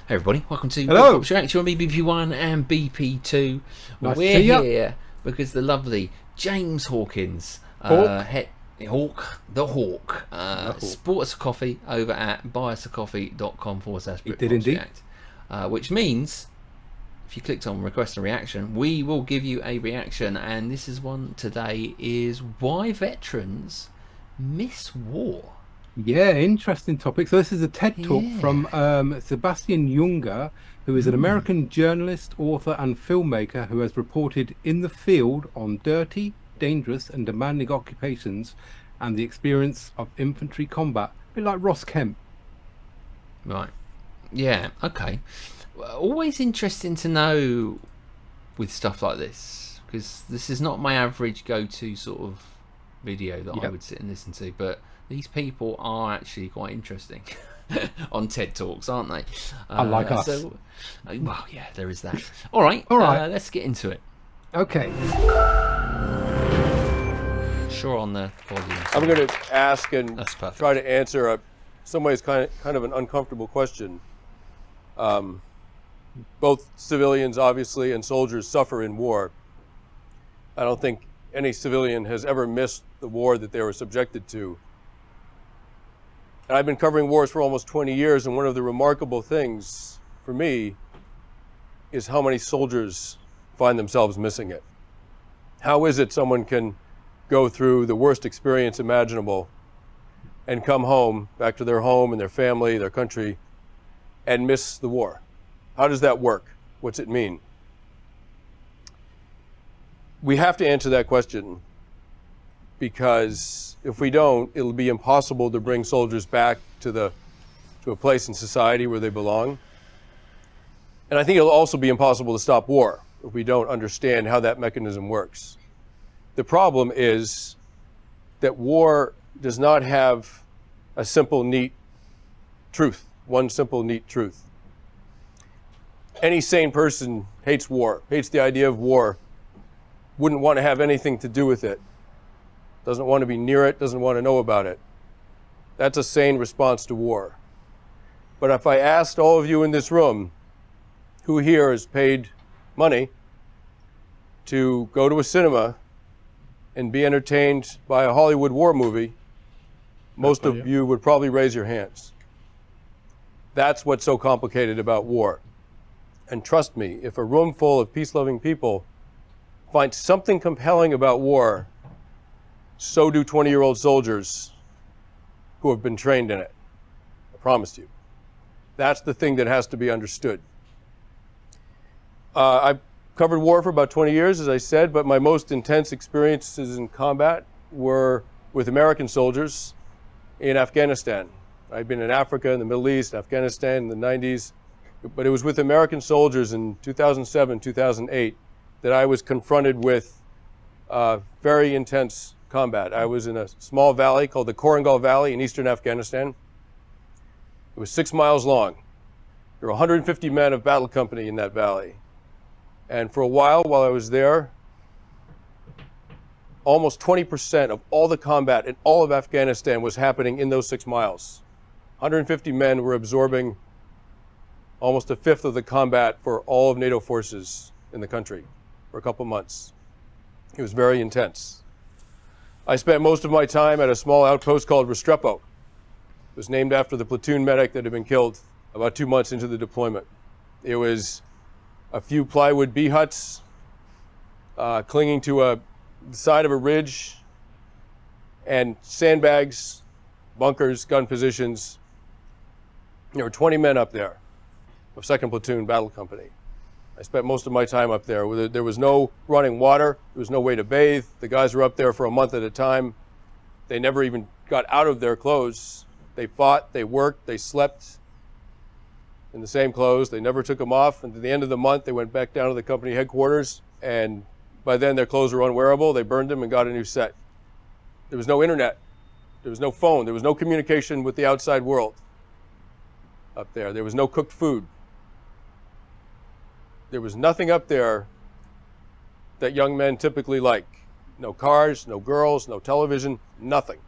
Hey everybody, welcome to Hello. Reaction on BP1 and BP2. Nice We're to see ya. here because the lovely James Hawkins, Hawk. the Hawk, bought us a coffee over at buyusacoffee.com/BritPopsReact. It did indeed. Which means, if you clicked on request a reaction, we will give you a reaction, and this is one today, is why veterans miss war. Yeah, interesting topic. So this is a TED Talk from Sebastian Junger, who is an American journalist, author and filmmaker who has reported in the field on dirty, dangerous and demanding occupations and the experience of infantry combat. A bit like Ross Kemp. Right. Yeah, okay. Always interesting to know with stuff like this, because this is not my average go-to sort of video that I would sit and listen to, but these people are actually quite interesting on TED Talks, aren't they? Unlike us. Well, yeah, there is that. All right, let's get into it. Okay. Sure, on the volume. I'm going to ask and That's perfect. try to answer in some ways kind of an uncomfortable question. Both civilians, obviously, and soldiers suffer in war. I don't think any civilian has ever missed the war that they were subjected to. And I've been covering wars for almost 20 years, and one of the remarkable things for me is how many soldiers find themselves missing it. How is it someone can go through the worst experience imaginable and come home, back to their home and their family, their country, and miss the war? How does that work? What's it mean? We have to answer that question, because if we don't, it'll be impossible to bring soldiers back to a place in society where they belong. And I think it'll also be impossible to stop war if we don't understand how that mechanism works. The problem is that war does not have a simple, neat truth, one simple, neat truth. Any sane person hates war, hates the idea of war, wouldn't want to have anything to do with it, doesn't want to be near it, doesn't want to know about it. That's a sane response to war. But if I asked all of you in this room, who here has paid money to go to a cinema and be entertained by a Hollywood war movie, most of you would probably raise your hands. That's what's so complicated about war. And trust me, if a room full of peace-loving people finds something compelling about war, so do 20-year-old soldiers who have been trained in it. I promise you. That's the thing that has to be understood. I've covered war for about 20 years, as I said, but my most intense experiences in combat were with American soldiers in Afghanistan. I'd been in Africa, in the Middle East, Afghanistan in the 90s, but it was with American soldiers in 2007, 2008 that I was confronted with very intense combat. I was in a small valley called the Korangal Valley in eastern Afghanistan. It was 6 miles long. There were 150 men of battle company in that valley. And for a while I was there, almost 20% of all the combat in all of Afghanistan was happening in those 6 miles. 150 men were absorbing almost a fifth of the combat for all of NATO forces in the country for a couple months. It was very intense. I spent most of my time at a small outpost called Restrepo. It was named after the platoon medic that had been killed about 2 months into the deployment. It was a few plywood bee huts clinging to the side of a ridge, and sandbags, bunkers, gun positions. There were 20 men up there of 2nd Platoon Battle Company. I spent most of my time up there. There was no running water. There was no way to bathe. The guys were up there for a month at a time. They never even got out of their clothes. They fought, they worked, they slept in the same clothes. They never took them off. And at the end of the month, they went back down to the company headquarters. And by then, their clothes were unwearable. They burned them and got a new set. There was no internet. There was no phone. There was no communication with the outside world up there. There was no cooked food. There was nothing up there that young men typically like. No cars, no girls, no television, nothing,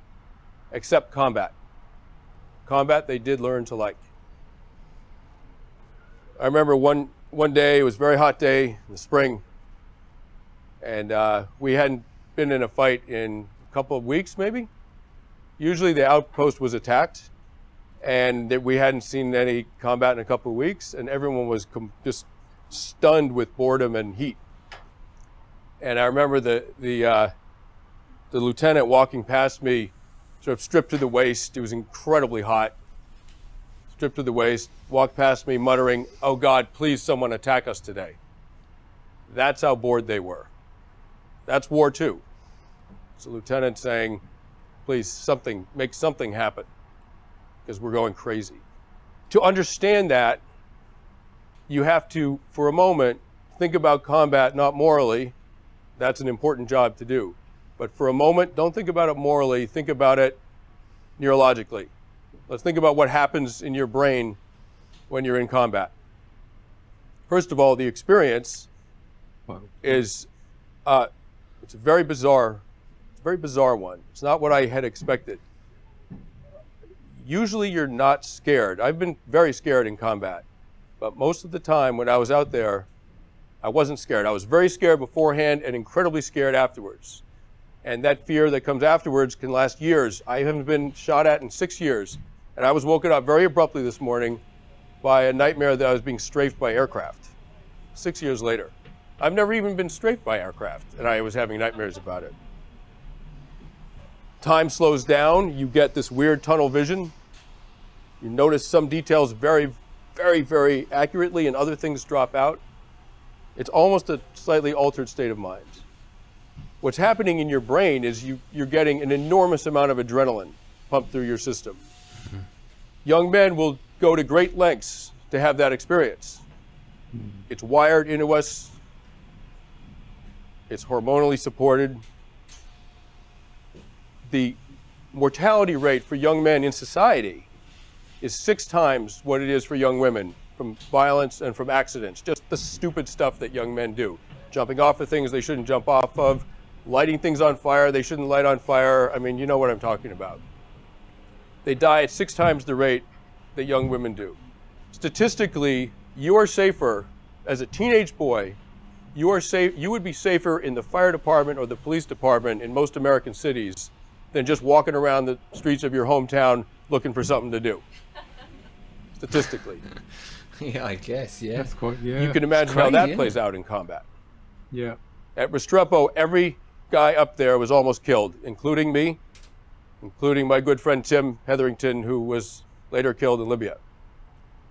except combat. Combat they did learn to like. I remember one day, it was a very hot day in the spring, and we hadn't been in a fight in a couple of weeks, maybe. Usually the outpost was attacked, and that we hadn't seen any combat in a couple of weeks, and everyone was just stunned with boredom and heat. And I remember the lieutenant walking past me, sort of stripped to the waist. It was incredibly hot. Stripped to the waist, walked past me muttering, "Oh God, please someone attack us today." That's how bored they were. That's war too. It's a lieutenant saying, "Please, make something happen, because we're going crazy." To understand that, you have to, for a moment, think about combat not morally. That's an important job to do. But for a moment, don't think about it morally, think about it neurologically. Let's think about what happens in your brain when you're in combat. First of all, the experience is, it's a very bizarre one. It's not what I had expected. Usually you're not scared. I've been very scared in combat, but most of the time when I was out there, I wasn't scared. I was very scared beforehand and incredibly scared afterwards. And that fear that comes afterwards can last years. I haven't been shot at in 6 years. And I was woken up very abruptly this morning by a nightmare that I was being strafed by aircraft. 6 years later. I've never even been strafed by aircraft, and I was having nightmares about it. Time slows down. You get this weird tunnel vision. You notice some details very, very, very accurately, and other things drop out. It's almost a slightly altered state of mind. What's happening in your brain is you're getting an enormous amount of adrenaline pumped through your system. Young men will go to great lengths to have that experience. It's wired into us. It's hormonally supported. The mortality rate for young men in society is 6 times what it is for young women from violence and from accidents. Just the stupid stuff that young men do. Jumping off of things they shouldn't jump off of, lighting things on fire they shouldn't light on fire. I mean, you know what I'm talking about. They die at 6 times the rate that young women do. Statistically, you are safer as a teenage boy. You would be safer in the fire department or the police department in most American cities than just walking around the streets of your hometown looking for something to do. Statistically. Yeah, I guess, yeah. That's quite, yeah. You can imagine how that plays out in combat. Yeah. At Restrepo, every guy up there was almost killed, including me, including my good friend Tim Hetherington, who was later killed in Libya.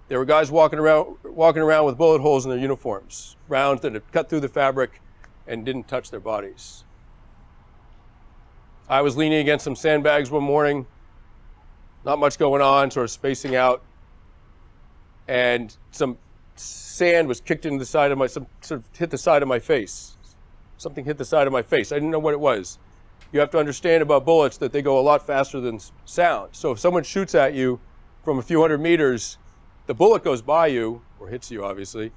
There were guys walking around with bullet holes in their uniforms, rounds that had cut through the fabric and didn't touch their bodies. I was leaning against some sandbags one morning, not much going on, sort of spacing out, and some sand was kicked into the side of sort of hit the side of my face. Something hit the side of my face. I didn't know what it was. You have to understand about bullets that they go a lot faster than sound. So if someone shoots at you from a few hundred meters, the bullet goes by you, or hits you obviously,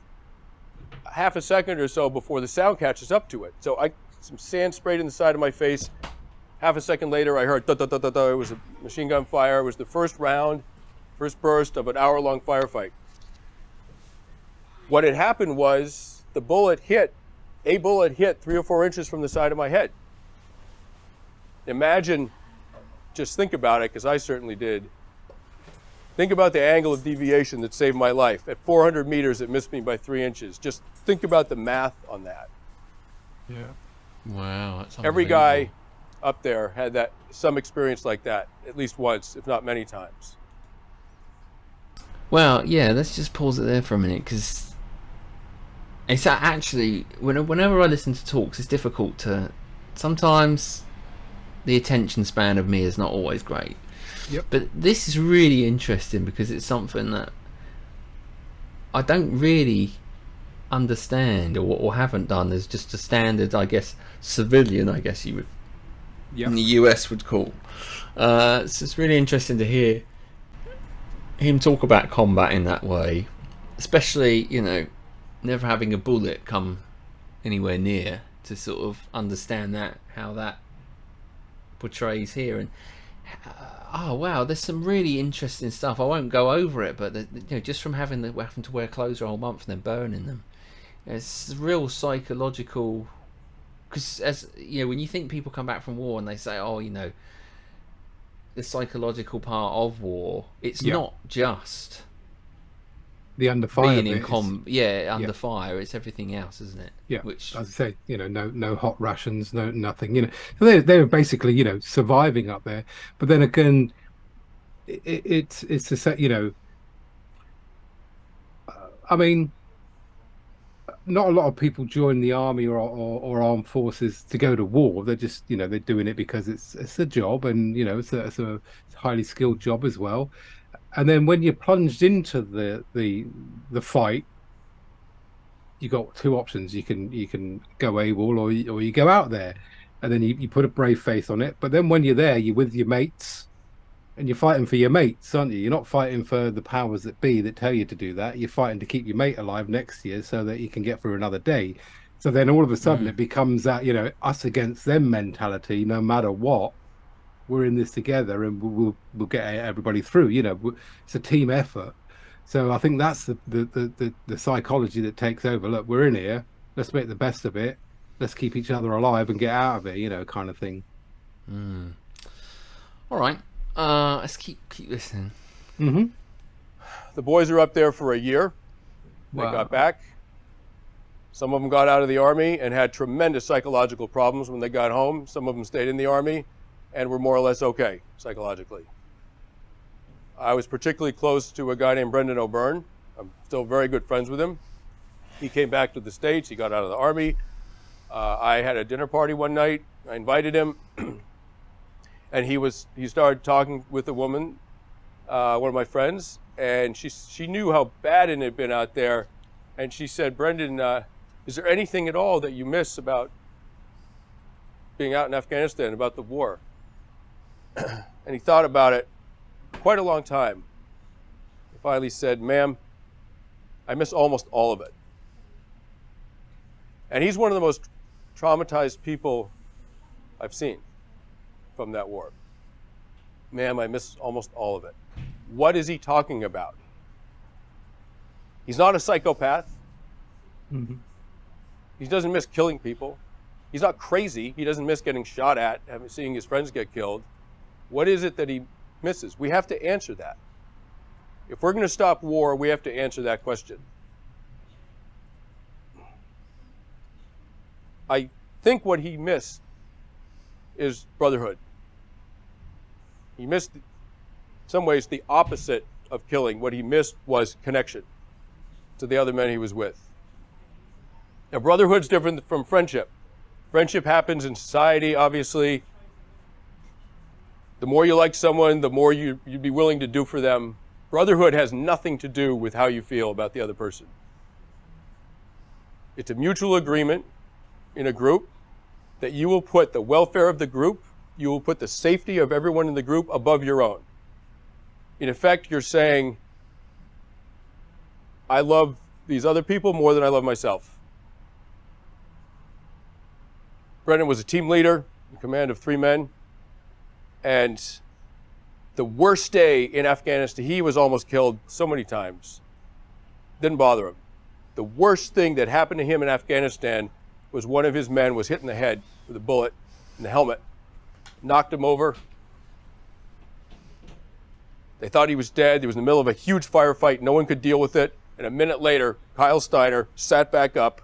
half a second or so before the sound catches up to it. So some sand sprayed in the side of my face. Half a second later, I heard da da da da da. It was a machine gun fire. It was the first round, first burst of an hour-long firefight. What had happened was a bullet hit 3 or 4 inches from the side of my head. Imagine, just think about it, because I certainly did. Think about the angle of deviation that saved my life. At 400 meters, it missed me by 3 inches. Just think about the math on that. Yeah. Wow, that's Every guy up there had some experience like that, at least once, if not many times. Well, yeah, let's just pause it there for a minute, because it's actually, whenever I listen to talks, it's difficult to, sometimes the attention span of me is not always great. Yep. But this is really interesting because it's something that I don't really understand or haven't done. There's just a standard, I guess, civilian, I guess you would, in the US would call. So it's really interesting to hear him talk about combat in that way, especially, never having a bullet come anywhere near, to sort of understand how that portrays here, and Oh wow, there's some really interesting stuff. I won't go over it, but just from having to wear clothes for a whole month and then burning them, it's real psychological. Because as you know, when you think people come back from war and they say, "Oh, the psychological part of war," it's not just the under fire being in under fire. It's everything else, isn't it? Yeah. Which, as I say, no hot rations, no nothing. So they're basically surviving up there. But then again, it's to say, I mean, not a lot of people join the army or armed forces to go to war. They're just they're doing it because it's a job, and it's a highly skilled job as well. And then when you're plunged into the fight, you got two options. You can go AWOL or you go out there, and then you put a brave face on it. But then when you're there, you're with your mates, and you're fighting for your mates, aren't you? You're not fighting for the powers that be that tell you to do that. You're fighting to keep your mate alive next to you so that you can get through another day. So then all of a sudden it becomes that us against them mentality. No matter what, we're in this together, and we'll get everybody through. It's a team effort. So I think that's the psychology that takes over. Look, we're in here. Let's make the best of it. Let's keep each other alive and get out of it. Kind of thing. All right. Let's keep listening. Mm-hmm. The boys are up there for a year. They got back. Some of them got out of the army and had tremendous psychological problems when they got home. Some of them stayed in the army and were more or less okay psychologically. I was particularly close to a guy named Brendan O'Byrne. I'm still very good friends with him. He came back to the States. He got out of the army. I had a dinner party one night. I invited him. And he started talking with a woman, one of my friends, and she knew how bad it had been out there. And she said, "Brendan, is there anything at all that you miss about being out in Afghanistan, about the war?" And he thought about it quite a long time. He finally said, "Ma'am, I miss almost all of it." And he's one of the most traumatized people I've seen from that war. "Ma'am, I miss almost all of it." What is he talking about? He's not a psychopath. Mm-hmm. He doesn't miss killing people. He's not crazy. He doesn't miss getting shot at, seeing his friends get killed. What is it that he misses? We have to answer that. If we're going to stop war, we have to answer that question. I think what he missed is brotherhood. He missed, in some ways, the opposite of killing. What he missed was connection to the other men he was with. Now, brotherhood's different from friendship. Friendship happens in society, obviously. The more you like someone, the more you'd be willing to do for them. Brotherhood has nothing to do with how you feel about the other person. It's a mutual agreement in a group that you will put the welfare of the group, you will put the safety of everyone in the group above your own. In effect, you're saying, I love these other people more than I love myself. Brendan was a team leader in command of 3 men. And the worst day in Afghanistan, he was almost killed so many times. Didn't bother him. The worst thing that happened to him in Afghanistan was one of his men was hit in the head with a bullet in the helmet, knocked him over. They thought he was dead. He was in the middle of a huge firefight. No one could deal with it. And a minute later, Kyle Steiner sat back up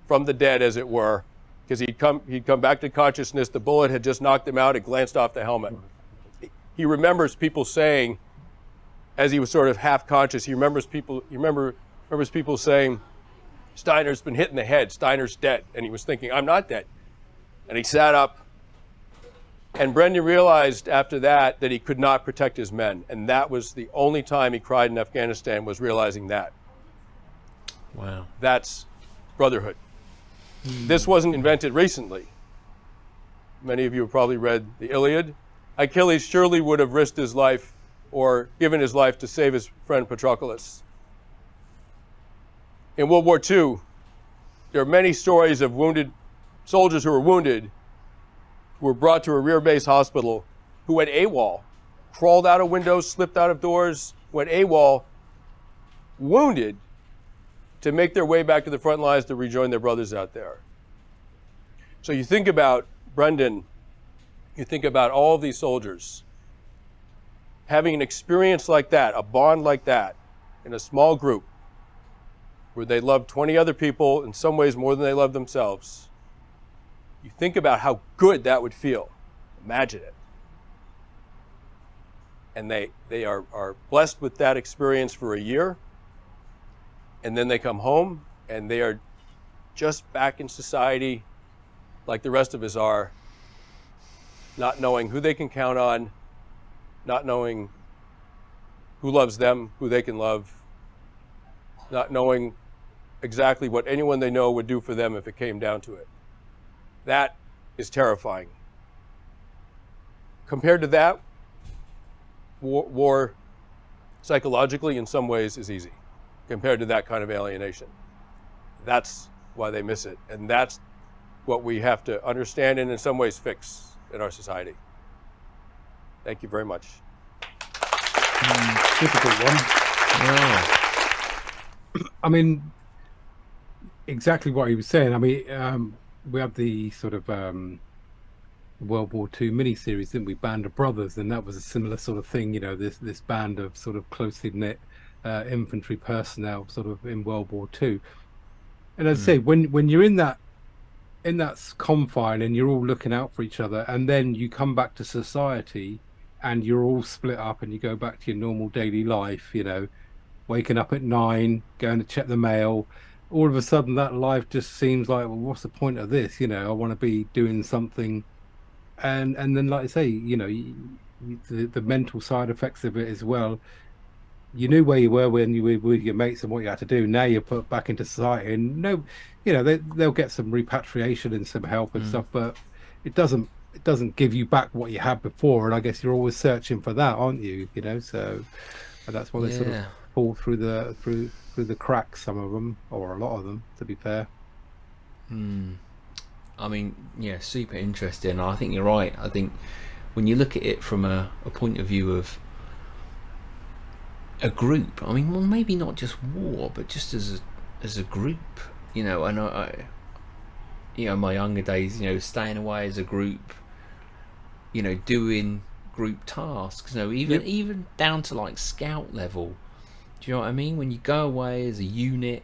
from the dead, as it were, because he'd come back to consciousness. The bullet had just knocked him out. It glanced off the helmet. He remembers people saying, as he was sort of half conscious, he remembers people saying, "Steiner's been hit in the head. Steiner's dead." And he was thinking, "I'm not dead." And he sat up. And Brendan realized after that he could not protect his men. And that was the only time he cried in Afghanistan, was realizing that. Wow. That's brotherhood. This wasn't invented recently. Many of you have probably read the Iliad. Achilles surely would have risked his life or given his life to save his friend Patroclus. In World War II, there are many stories of wounded soldiers who were wounded, who were brought to a rear base hospital who went AWOL, crawled out of windows, slipped out of doors, went AWOL, wounded, to make their way back to the front lines to rejoin their brothers out there. So you think about Brendan, you think about all of these soldiers having an experience like that, a bond like that, in a small group where they love 20 other people, in some ways more than they love themselves. You think about how good that would feel. Imagine it. And they are blessed with that experience for a year, and then they come home and they are just back in society like the rest of us are, not knowing who they can count on, not knowing who loves them, who they can love, not knowing exactly what anyone they know would do for them if it came down to it. That is terrifying. Compared to that, war psychologically in some ways is easy compared to that kind of alienation. That's why they miss it. And that's what we have to understand and in some ways fix in our society. Thank you very much. Difficult one. Yeah. I mean, exactly what he was saying. I mean, we had the sort of World War II miniseries, didn't we? Band of Brothers, and that was a similar sort of thing. You know, this band of sort of closely knit infantry personnel, sort of in World War II. And as I say, when you're in that confine and you're all looking out for each other, and then you come back to society and you're all split up and you go back to your normal daily life, you know, waking up at 9, going to check the mail, all of a sudden that life just seems like, well, what's the point of this? You know, I want to be doing something. And then, like I say, you know, the mental side effects of it as well. You knew where you were when you were with your mates and what you had to do. Now you're put back into society, and you know, they'll get some repatriation and some help and stuff, but it doesn't give you back what you had before. And I guess you're always searching for that, aren't you? You know, so that's why they sort of fall through the cracks. Some of them, or a lot of them, to be fair. I mean, yeah, super interesting. I think you're right. I think when you look at it from a point of view of a group, I mean, well, maybe not just war, but just as a group, you know. And I you know, my younger days, you know, staying away as a group, you know, doing group tasks, you know, even down to like scout level. Do you know what I mean? When you go away as a unit,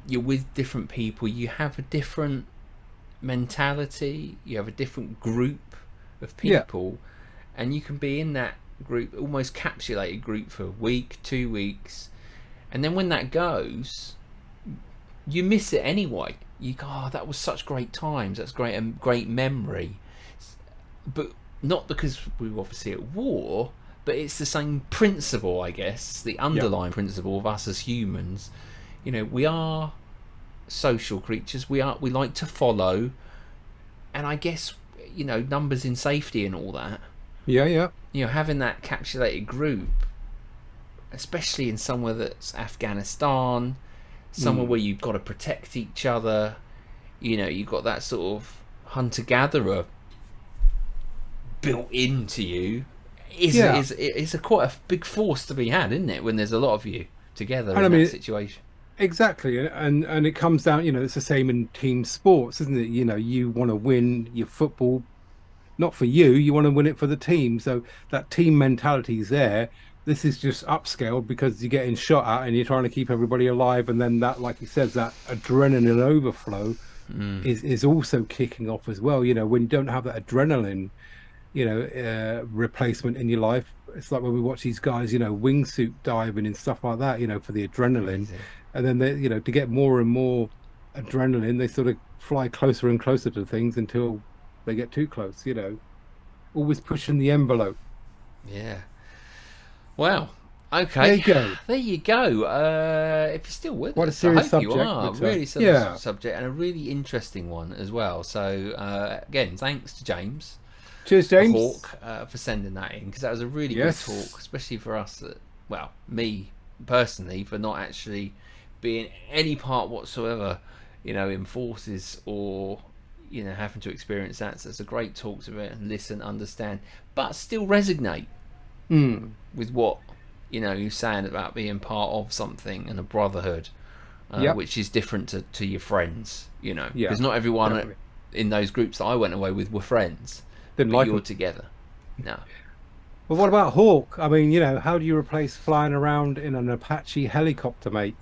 you're with different people, you have a different mentality, you have a different group of people, and you can be in that group, almost capsulated group, for a week, 2 weeks, and then when that goes, you miss it anyway. You go, oh, that was such great times, that's great memory. But not because we were obviously at war, but it's the same principle, I guess, the underlying principle of us as humans. You know, we are social creatures, we like to follow, and I guess, you know, numbers in safety and all that. You know, having that capsulated group, especially in somewhere that's Afghanistan, somewhere where you've got to protect each other, you know, you've got that sort of hunter-gatherer built into you, is quite a big force to be had, isn't it, when there's a lot of you together in that situation. Exactly, and it comes down, you know, it's the same in team sports, isn't it? You know, you want to win your football, not for you want to win it for the team. So that team mentality is there. This is just upscaled because you're getting shot at and you're trying to keep everybody alive, and then that, like he says, that adrenaline overflow is also kicking off as well. You know, when you don't have that adrenaline, you know, replacement in your life, it's like when we watch these guys, you know, wingsuit diving and stuff like that, you know, for the adrenaline. And then they, you know, to get more and more adrenaline, they sort of fly closer and closer to things until they get too close, you know, always pushing the envelope. Yeah. Wow. Okay. There you go. If you're still with what us, a serious I hope subject, you are. Really serious subject, and a really interesting one as well. So again, thanks to James. Cheers, James. Hawk, for sending that in, because that was a really good talk, especially for us that, well, me personally, for not actually being any part whatsoever, you know, in forces or, having to experience that. So it's a great talk to it and listen, understand, but still resonate with what you're saying about being part of something and a brotherhood, which is different to your friends. Because not everyone in those groups that I went away with were friends. Didn't but like you're them. together. No. Well, what about Hawk? I mean, how do you replace flying around in an Apache helicopter, mate?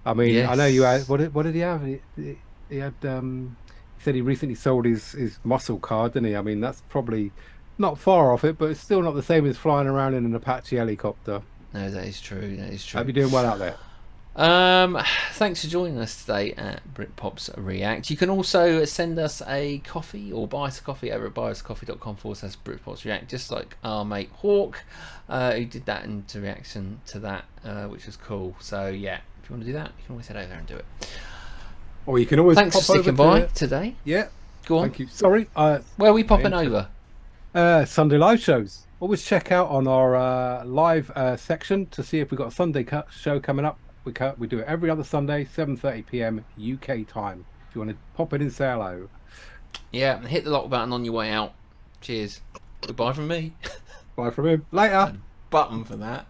I mean, Yes. I know you had. What did he have? He had. He said he recently sold his muscle car, didn't he? I mean, that's probably not far off it, but it's still not the same as flying around in an Apache helicopter. No, that is true. That is true. Hope you're doing well out there. Thanks for joining us today at Britpops React. You can also send us a coffee or buy us a coffee over at buyuscoffee.com/Britpops React, just like our mate Hawk, who did that into reaction to that, which was cool. So yeah, if you want to do that, you can always head over and do it. Or you can always Thanks pop for sticking over by today. Yeah. Go on. Thank you. Sorry. Where are we popping over? Sunday live shows. Always check out on our live section to see if we've got a Sunday show coming up. We do it every other Sunday, 7:30 p.m. UK time. If you want to pop in and say hello. Yeah, hit the lock button on your way out. Cheers. Goodbye from me. Bye from him. Later. Button for that.